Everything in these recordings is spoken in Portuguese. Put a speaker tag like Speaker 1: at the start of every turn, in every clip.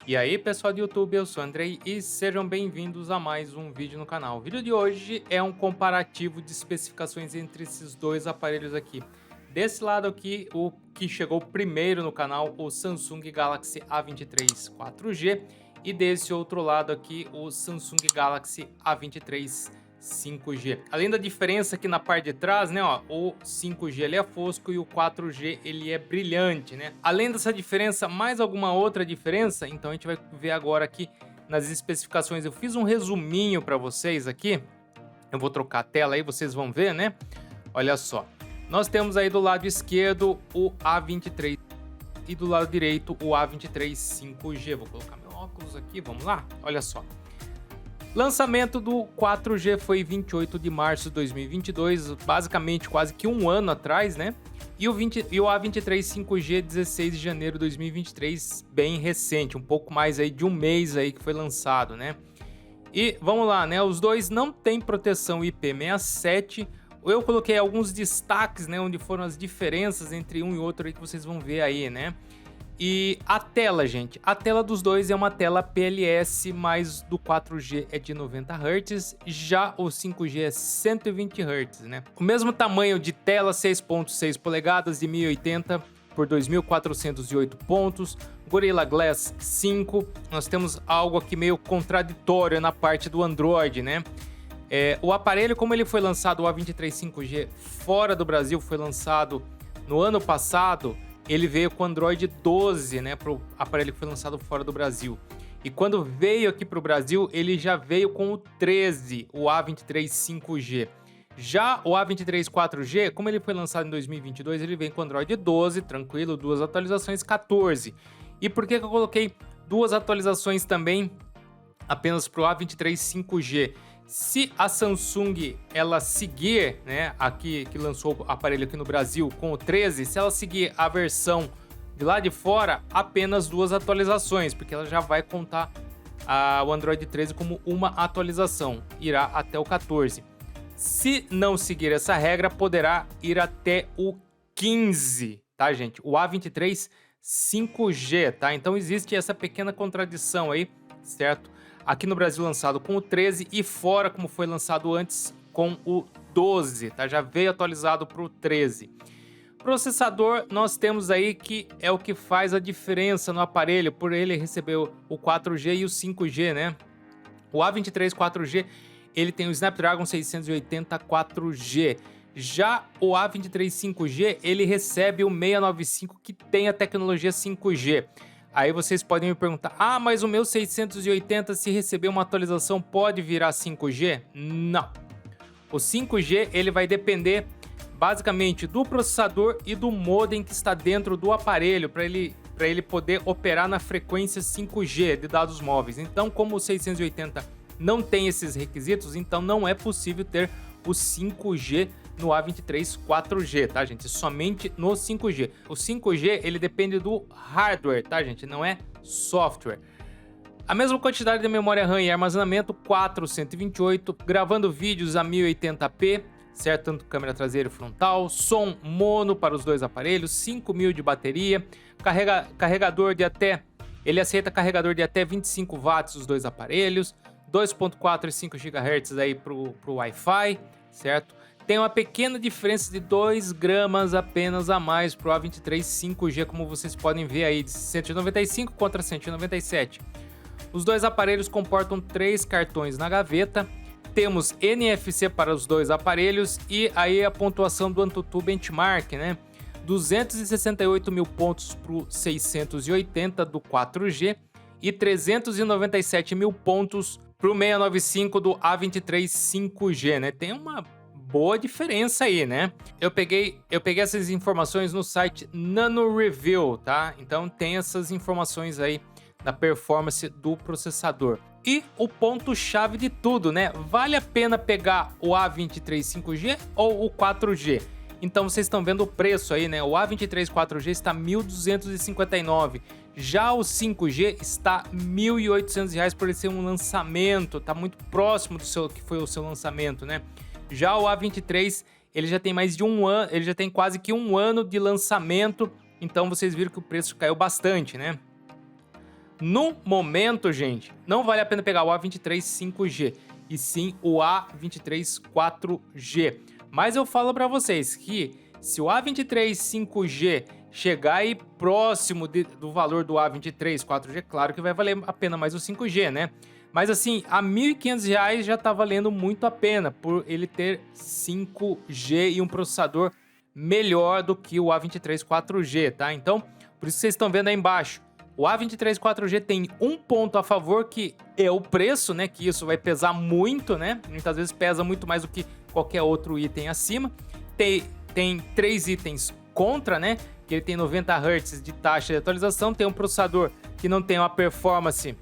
Speaker 1: E aí pessoal do YouTube, eu sou o Andrei e sejam bem-vindos a mais um vídeo no canal. O vídeo de hoje é um comparativo de especificações entre esses dois aparelhos aqui. Desse lado aqui, o que chegou primeiro no canal, o Samsung Galaxy A23 4G, e desse outro lado aqui, o Samsung Galaxy A23 5G. Além da diferença aqui na parte de trás, né, ó, o 5G ele é fosco e o 4G ele é brilhante, né? Além dessa diferença, mais alguma outra diferença? Então a gente vai ver agora aqui nas especificações. Eu fiz um resuminho para vocês aqui. Eu vou trocar a tela aí, vocês vão ver, né? Olha só. Nós temos aí do lado esquerdo o A23 e do lado direito o A23 5G. Vou colocar meu óculos aqui, vamos lá? Olha só. Lançamento do 4G foi 28 de março de 2022, basicamente quase que um ano atrás, né? E o A23 5G 16 de janeiro de 2023, bem recente, um pouco mais aí de um mês aí que foi lançado, né? E vamos lá, né? Os dois não têm proteção IP67. Eu coloquei alguns destaques, né? Onde foram as diferenças entre um e outro aí que vocês vão ver aí, né? E a tela, gente, a tela dos dois é uma tela PLS, mas do 4G é de 90 Hz, já o 5G é 120 Hz, né? O mesmo tamanho de tela, 6.6 polegadas de 1080 por 2.408 pontos, Gorilla Glass 5. Nós temos algo aqui meio contraditório na parte do Android, né? O aparelho, como ele foi lançado, o A23 5G fora do Brasil, foi lançado no ano passado. Ele veio com Android 12, né, para o aparelho que foi lançado fora do Brasil. E quando veio aqui para o Brasil, ele já veio com o 13, o A23 5G. Já o A23 4G, como ele foi lançado em 2022, ele vem com Android 12, tranquilo, duas atualizações 14. E por que eu coloquei duas atualizações também apenas para o A23 5G? Se a Samsung ela seguir, né, aqui que lançou o aparelho aqui no Brasil com o 13, se ela seguir a versão de lá de fora, apenas duas atualizações, porque ela já vai contar o Android 13 como uma atualização, irá até o 14. Se não seguir essa regra, poderá ir até o 15, tá, gente? O A23 5G, tá? Então existe essa pequena contradição aí, certo? Aqui no Brasil lançado com o 13 e fora como foi lançado antes com o 12, tá? Já veio atualizado para o 13. Processador, nós temos aí que é o que faz a diferença no aparelho, por ele receber o 4G e o 5G, né? O A23 4G, ele tem o Snapdragon 680 4G. Já o A23 5G, ele recebe o 695 que tem a tecnologia 5G. Aí vocês podem me perguntar, mas o meu 680, se receber uma atualização, pode virar 5G? Não. O 5G ele vai depender basicamente do processador e do modem que está dentro do aparelho para ele poder operar na frequência 5G de dados móveis. Então, como o 680 não tem esses requisitos, então não é possível ter o 5G no A23 4G, tá, gente? Somente no 5G. O 5G, ele depende do hardware, tá, gente? Não é software. A mesma quantidade de memória RAM e armazenamento, 428, gravando vídeos a 1080p, certo? Tanto câmera traseira e frontal, som mono para os dois aparelhos, 5.000 de bateria, carregador de até... Ele aceita carregador de até 25 watts os dois aparelhos, 2.4 e 5 GHz aí pro Wi-Fi, certo? Tem uma pequena diferença de 2 gramas apenas a mais pro A23 5G, como vocês podem ver aí, de 195 contra 197. Os dois aparelhos comportam 3 cartões na gaveta, temos NFC para os dois aparelhos e aí a pontuação do AnTuTu Benchmark, né? 268 mil pontos pro 680 do 4G e 397 mil pontos pro 695 do A23 5G, né? Tem uma boa diferença aí, né? Eu peguei essas informações no site NanoReview, tá? Então tem essas informações aí da performance do processador. E o ponto-chave de tudo, né? Vale a pena pegar o A23 5G ou o 4G? Então vocês estão vendo o preço aí, né? O A23 4G está R$ 1.259. Já o 5G está R$ 1.800 por ele ser um lançamento. Tá muito próximo do seu que foi o seu lançamento, né? Já o A23, ele já tem mais de um ano, ele já tem quase que um ano de lançamento. Então vocês viram que o preço caiu bastante, né? No momento, gente, não vale a pena pegar o A23 5G, e sim o A23 4G. Mas eu falo para vocês que se o A23 5G chegar aí próximo do valor do A23 4G, claro que vai valer a pena mais o 5G, né? Mas assim, a R$ 1.500 já tá valendo muito a pena por ele ter 5G e um processador melhor do que o A23 4G, tá? Então, por isso que vocês estão vendo aí embaixo. O A23 4G tem um ponto a favor, que é o preço, né? Que isso vai pesar muito, né? Muitas vezes pesa muito mais do que qualquer outro item acima. Tem 3 itens contra, né? Que ele tem 90 Hz de taxa de atualização, tem um processador que não tem uma performance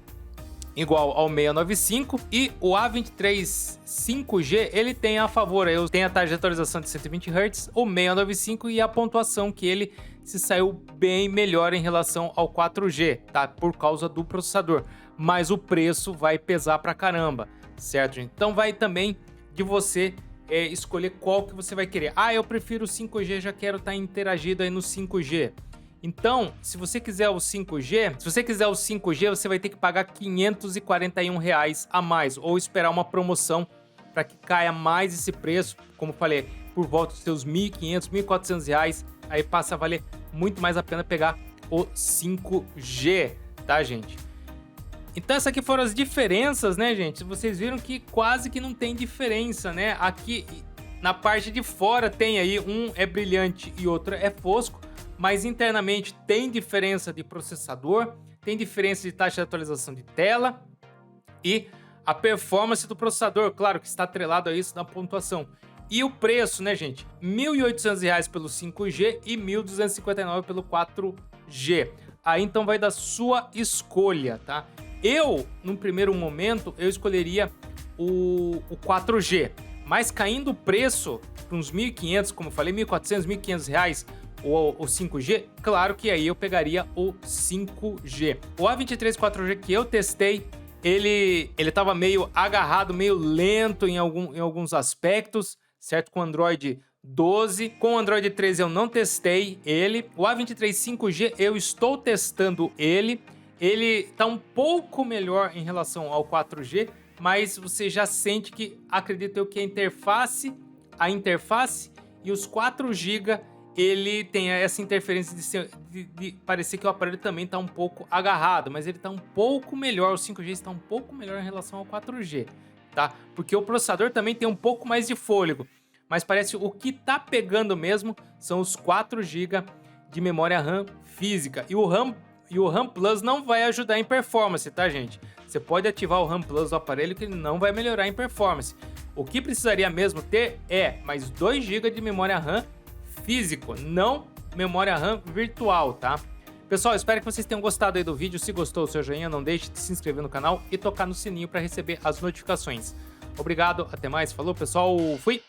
Speaker 1: igual ao 695, e o A23 5G ele tem a favor, tem a taxa de atualização de 120 Hz, o 695, e a pontuação que ele se saiu bem melhor em relação ao 4G, tá? Por causa do processador, mas o preço vai pesar pra caramba, certo, gente? Então vai também de você escolher qual que você vai querer. Ah, eu prefiro o 5G, já quero estar interagido aí no 5G. Então, se você quiser o 5G, você vai ter que pagar R$ 541 a mais, ou esperar uma promoção para que caia mais esse preço, como falei, por volta dos seus R$ 1.500, R$ 1.400, aí passa a valer muito mais a pena pegar o 5G, tá, gente? Então essas aqui foram as diferenças, né, gente? Vocês viram que quase que não tem diferença, né? Aqui na parte de fora tem aí, um é brilhante e outro é fosco, mas internamente tem diferença de processador, tem diferença de taxa de atualização de tela e a performance do processador, claro que está atrelado a isso na pontuação. E o preço, né, gente? R$ 1.800 pelo 5G e R$ 1.259 pelo 4G. Aí então vai da sua escolha, tá? Eu, num primeiro momento, eu escolheria o 4G, mas caindo o preço para uns 1.500, como eu falei, 1.400, 1.500 reais, o 5G, claro que aí eu pegaria o 5G. O A23 4G que eu testei, ele tava meio agarrado, meio lento em alguns aspectos, certo? Com Android 12. Com Android 13 eu não testei ele. O A23 5G eu estou testando ele. Ele tá um pouco melhor em relação ao 4G, mas você já sente que, acredito eu, que a interface e os 4 GB ele tem essa interferência de parecer que o aparelho também está um pouco agarrado, mas ele está um pouco melhor, o 5G está um pouco melhor em relação ao 4G, tá? Porque o processador também tem um pouco mais de fôlego, mas parece o que tá pegando mesmo são os 4 GB de memória RAM física, e o RAM Plus não vai ajudar em performance, tá, gente? Você pode ativar o RAM Plus do aparelho que ele não vai melhorar em performance. O que precisaria mesmo ter é mais 2 GB de memória RAM físico, não memória RAM virtual, tá? Pessoal, espero que vocês tenham gostado aí do vídeo. Se gostou, seu joinha, não deixe de se inscrever no canal e tocar no sininho para receber as notificações. Obrigado, até mais, falou pessoal, fui!